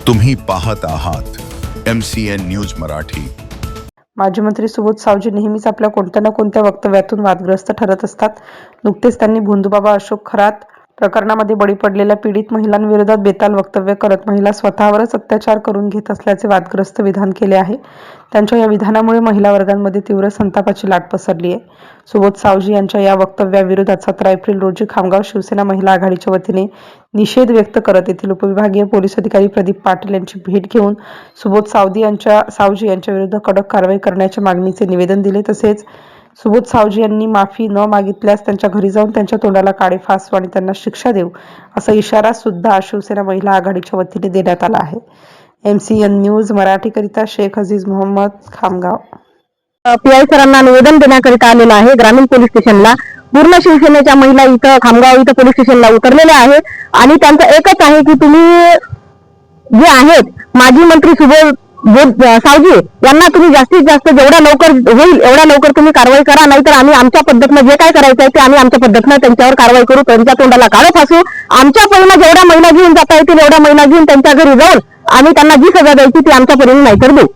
तुम्ही पाहत आहात MCN न्यूज मराठी। माजी मंत्री सुबोध सावजी नेहमीच आपल्या कोणत्या ना कोणत्या वक्तव्यातून वादग्रस्त ठरत असतात। नुकतेच त्यांनी भोंदूबाबा अशोक खरात प्रकरणामध्ये बळी पडलेल्या पीडित महिलांविरोधात बेताल वक्तव्य करत महिला स्वतःवरच अत्याचार करून घेत असल्याचे वादग्रस्त विधान केले आहे। त्यांच्या या विधानामुळे महिला वर्गांमध्ये तीव्र संतापाची लाट पसरली आहे। सुबोध सावजी यांच्या या वक्तव्याविरोधात 17 एप्रिल रोजी खामगाव शिवसेना महिला आघाडीच्या वतीने निषेध व्यक्त करत येथील उपविभागीय पोलीस अधिकारी प्रदीप पाटील यांची भेट घेऊन सुबोध सावजी यांच्या विरुद्ध कडक कारवाई करण्याच्या मागणीचे निवेदन दिले। तसेच सुबोध सावजी यांनी माफी न मागितल्यास त्यांच्या घरी जाऊन त्यांच्या तोंडाला काळे फासू आणि त्यांना शिक्षा देऊ असा इशारा सुद्धा शिवसेना महिला आघाडीच्या वतीने देण्यात आला आहे। MCN न्यूज मराठीकरिता शेख अजीज मोहम्मद, खामगाव। PI सरांना निवेदन देण्याकरिता आलेला आहे ग्रामीण पोलीस स्टेशनला। पूर्ण शिवसेनेच्या महिला इथं खामगाव इथं पोलीस स्टेशनला उतरलेल्या आहेत आणि त्यांचं एकच आहे की तुम्ही जे आहेत माजी मंत्री सुबोध सावजी यांना तुम्ही जास्तीत जास्त जेवढ्या लवकर होईल एवढ्या लवकर तुम्ही कारवाई करा, नाहीतर आम्ही आमच्या पद्धतीने जे काय करायचं आहे ते आम्ही आमच्या पद्धतीने त्यांच्यावर कारवाई करू, त्यांच्या तोंडाला काळं फासू। आमच्या परीने जेवढ्या महिला घेऊन जाता येतील एवढ्या महिला घेऊन त्यांच्या घरी जाऊन आम्ही त्यांना जी सजा द्यायची ती आमच्या परीने नाहीतर देऊ।